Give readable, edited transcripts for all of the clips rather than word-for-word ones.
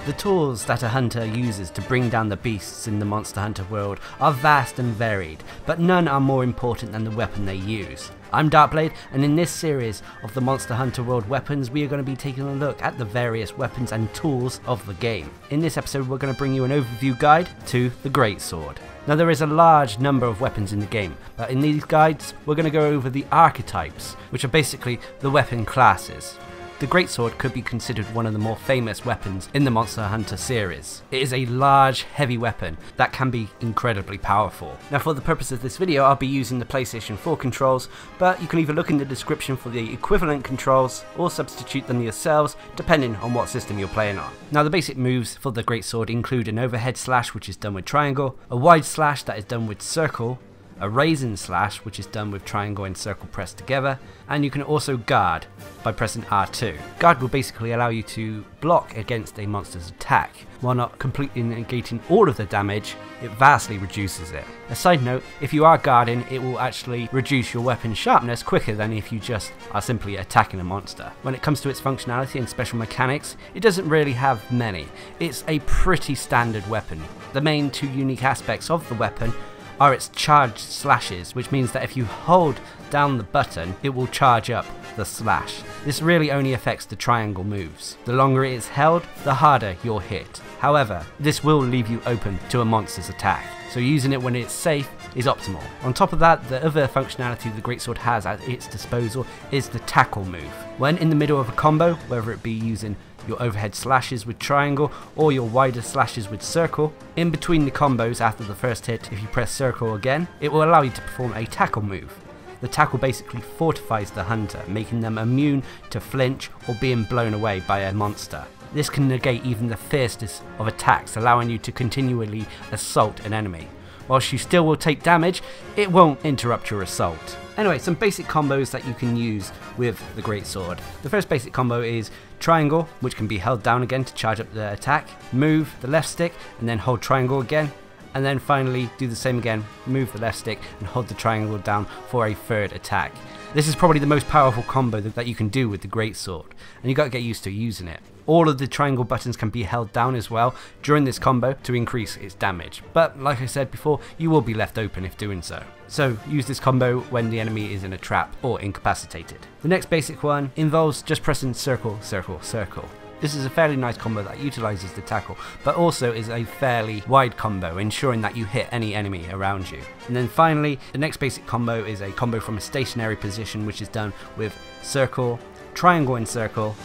The tools that a hunter uses to bring down the beasts in the Monster Hunter world are vast and varied, but none are more important than the weapon they use. I'm Darcblade, and in this series of the Monster Hunter World weapons, we are going to be taking a look at the various weapons and tools of the game. In this episode, we're going to bring you an overview guide to the Greatsword. Now, there is a large number of weapons in the game, but in these guides, we're going to go over the archetypes, which are basically the weapon classes. The Greatsword could be considered one of the more famous weapons in the Monster Hunter series. It is a large, heavy weapon that can be incredibly powerful. Now, for the purpose of this video, I'll be using the PlayStation 4 controls, but you can either look in the description for the equivalent controls or substitute them yourselves, depending on what system you're playing on. Now, the basic moves for the Greatsword include an overhead slash, which is done with triangle, a wide slash that is done with circle, a raisin slash, which is done with triangle and circle pressed together, and you can also guard by pressing R2. Guard will basically allow you to block against a monster's attack. While not completely negating all of the damage, it vastly reduces it. A side note, if you are guarding, it will actually reduce your weapon's sharpness quicker than if you just are simply attacking a monster. When it comes to its functionality and special mechanics, it doesn't really have many. It's a pretty standard weapon. The main two unique aspects of the weapon are its charged slashes, which means that if you hold down the button, it will charge up the slash. This really only affects the triangle moves. The longer it is held, the harder you'll hit. However, this will leave you open to a monster's attack, so using it when it's safe is optimal. On top of that, the other functionality the Greatsword has at its disposal is the tackle move. When in the middle of a combo, whether it be using your overhead slashes with triangle or your wider slashes with circle, in between the combos after the first hit, if you press circle again, it will allow you to perform a tackle move. The tackle basically fortifies the hunter, making them immune to flinch or being blown away by a monster. This can negate even the fiercest of attacks, allowing you to continually assault an enemy. Whilst you still will take damage, it won't interrupt your assault. Anyway, some basic combos that you can use with the Greatsword. The first basic combo is triangle, which can be held down again to charge up the attack, move the left stick and then hold triangle again, and then finally do the same again, move the left stick and hold the triangle down for a third attack. This is probably the most powerful combo that you can do with the Greatsword, and you got to get used to using it. All of the triangle buttons can be held down as well during this combo to increase its damage, but like I said before, you will be left open if doing so. So use this combo when the enemy is in a trap or incapacitated. The next basic one involves just pressing circle, circle, circle. This is a fairly nice combo that utilizes the tackle, but also is a fairly wide combo, ensuring that you hit any enemy around you. And then finally, the next basic combo is a combo from a stationary position, which is done with circle, triangle and circle,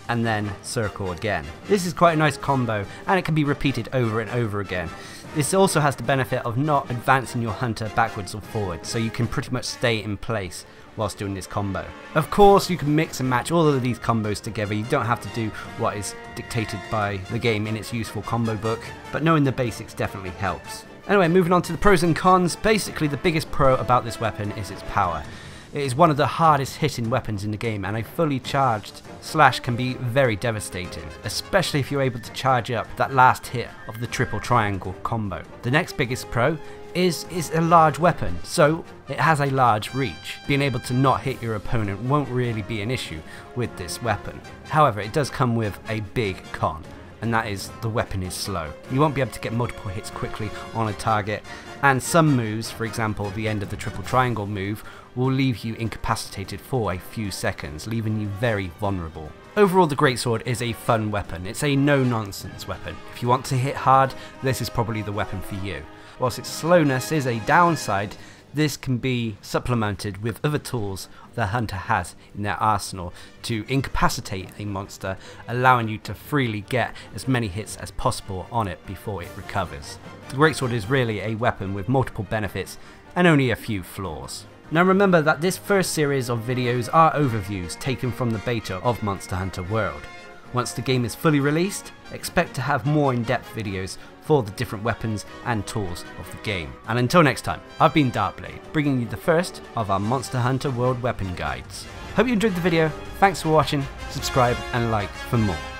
and then circle again. This is quite a nice combo, and it can be repeated over and over again. This also has the benefit of not advancing your hunter backwards or forwards, so you can pretty much stay in place whilst doing this combo. Of course, you can mix and match all of these combos together. You don't have to do what is dictated by the game in its useful combo book, but knowing the basics definitely helps. Anyway, moving on to the pros and cons. Basically, the biggest pro about this weapon is its power. It is one of the hardest hitting weapons in the game, and a fully charged slash can be very devastating, especially if you're able to charge up that last hit of the triple triangle combo. The next biggest pro is a large weapon, so it has a large reach. Being able to not hit your opponent won't really be an issue with this weapon. However, it does come with a big con, and that is the weapon is slow. You won't be able to get multiple hits quickly on a target, and some moves, for example the end of the triple triangle move, will leave you incapacitated for a few seconds, leaving you very vulnerable. Overall, the Greatsword is a fun weapon. It's a no-nonsense weapon. If you want to hit hard, this is probably the weapon for you. Whilst its slowness is a downside, this can be supplemented with other tools the hunter has in their arsenal to incapacitate a monster, allowing you to freely get as many hits as possible on it before it recovers. The Greatsword is really a weapon with multiple benefits and only a few flaws. Now remember that this first series of videos are overviews taken from the beta of Monster Hunter World. Once the game is fully released, expect to have more in-depth videos for the different weapons and tools of the game. And until next time, I've been Darcblade, bringing you the first of our Monster Hunter World weapon guides. Hope you enjoyed the video, thanks for watching, subscribe and like for more.